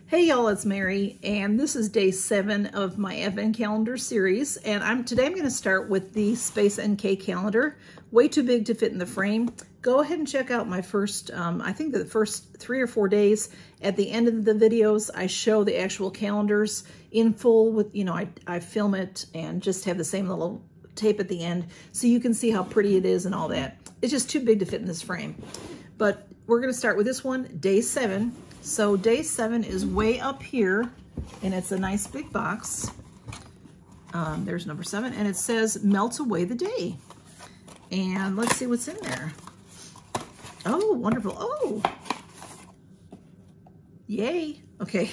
Hey y'all, it's Mary, and this is day 7 of my Advent calendar series. And today I'm going to start with the Space NK calendar. Way too big to fit in the frame. Go ahead and check out my first, I think the first 3 or 4 days. At the end of the videos, I show the actual calendars in full with, I film it and just have the same little tape at the end so you can see how pretty it is and all that. It's just too big to fit in this frame. But we're going to start with this one, day 7. So day 7 is way up here, and it's a nice big box. There's number 7, and it says melt away the day. And let's see what's in there. Oh, wonderful. Oh, yay. Okay.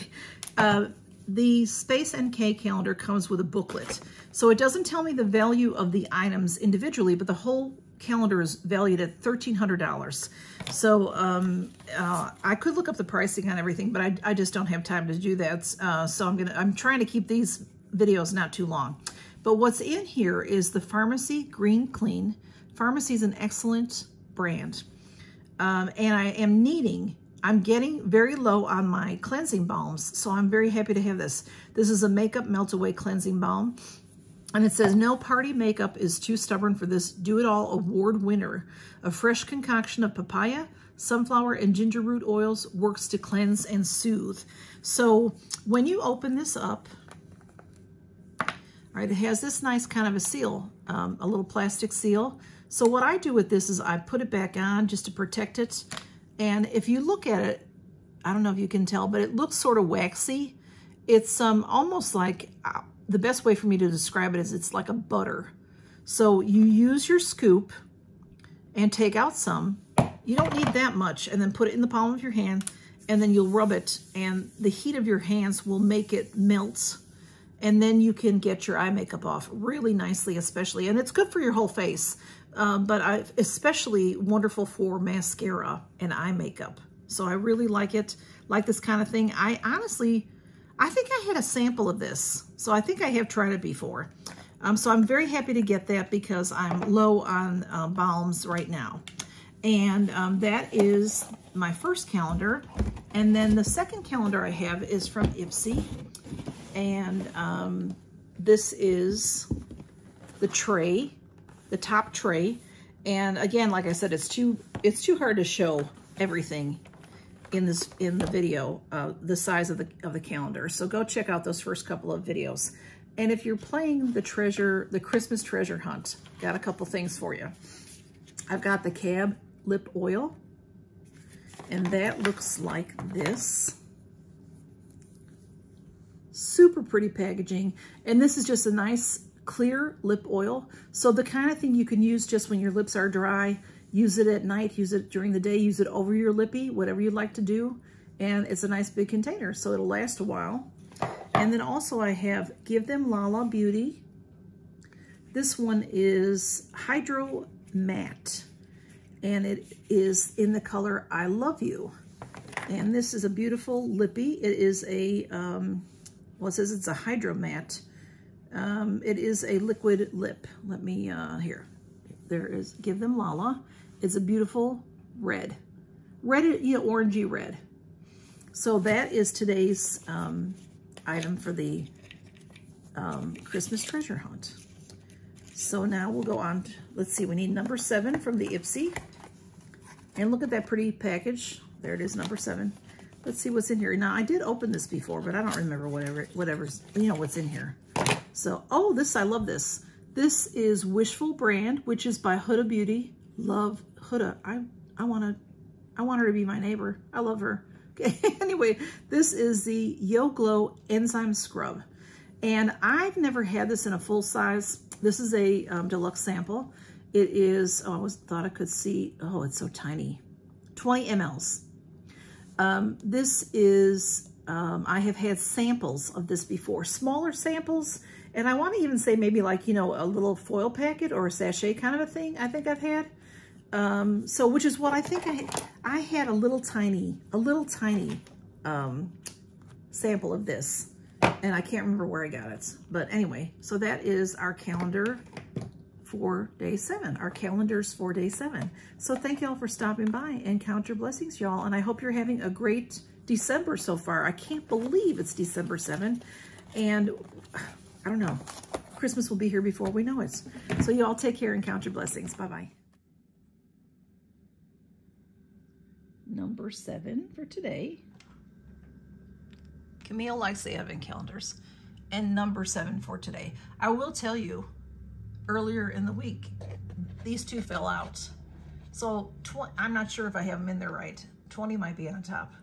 The Space NK calendar comes with a booklet. So it doesn't tell me the value of the items individually, but the whole calendar is valued at $1,300. So I could look up the pricing on everything, but I just don't have time to do that. So I'm trying to keep these videos not too long. But what's in here is the Pharmacy Green Clean. Pharmacy is an excellent brand. And I am needing, I'm getting very low on my cleansing balms, so I'm very happy to have this. This is a Makeup Melt Away Cleansing Balm. And it says, no party makeup is too stubborn for this do-it-all award winner. A fresh concoction of papaya, sunflower, and ginger root oils works to cleanse and soothe. So when you open this up, all right, it has this nice kind of a seal, a little plastic seal. So what I do with this is I put it back on just to protect it. And if you look at it, I don't know if you can tell, but it looks sort of waxy. It's almost like... the best way for me to describe it is it's like a butter. So you use your scoop and take out some. You don't need that much, and then put it in the palm of your hand, and then you'll rub it, and the heat of your hands will make it melt, and then you can get your eye makeup off really nicely, especially. And it's good for your whole face, but especially wonderful for mascara and eye makeup. So I really like it, like this kind of thing. I think I had a sample of this, so I think I have tried it before. So I'm very happy to get that because I'm low on balms right now. And that is my first calendar. And then the second calendar I have is from Ipsy. And this is the tray, the top tray. And again, like I said, it's too hard to show everything in the video, the size of the calendar. So go check out those first couple of videos. And if you're playing the Christmas treasure hunt, got a couple things for you. I've got the Cab lip oil, and that looks like this. Super pretty packaging. And this is just a nice clear lip oil. So the kind of thing you can use just when your lips are dry. Use it at night, use it during the day, use it over your lippy, whatever you'd like to do. And it's a nice big container, so it'll last a while. And then also I have Give Them Lala Beauty. This one is Hydro Matte, and it is in the color I Love You. And this is a beautiful lippy. It is a, well, it says it's a Hydro Matte. It is a liquid lip. Let me, here. There is Give Them Lala. It's a beautiful red, orangey red. So that is today's item for the Christmas treasure hunt. So now we'll go on. Let's see, we need number 7 from the Ipsy. And look at that pretty package. There it is, number 7. Let's see what's in here. Now, I did open this before, but I don't remember whatever's, what's in here. So, oh, I love this. This is Wishful Brand, which is by Huda Beauty. Love Huda. I want her to be my neighbor. I love her. Okay. Anyway, this is the Yo Glow Enzyme Scrub. And I've never had this in a full size. This is a deluxe sample. It is, oh, I thought I could see, oh, it's so tiny. 20 mLs. This is, I have had samples of this before. Smaller samples. And I want to even say maybe like, a little foil packet or a sachet kind of a thing I think I've had. So which is what I think I had a little tiny sample of this. And I can't remember where I got it. But anyway, so that is our calendar for day 7, our calendars for day 7. So thank y'all for stopping by, and count your blessings, y'all. And I hope you're having a great December so far. I can't believe it's December 7th. And I don't know, Christmas will be here before we know it. So you all take care and count your blessings. Bye-bye. Number 7 for today. Camille likes the advent calendars. And number 7 for today. I will tell you, earlier in the week, these two fell out. So I'm not sure if I have them in there right. 20 might be on top.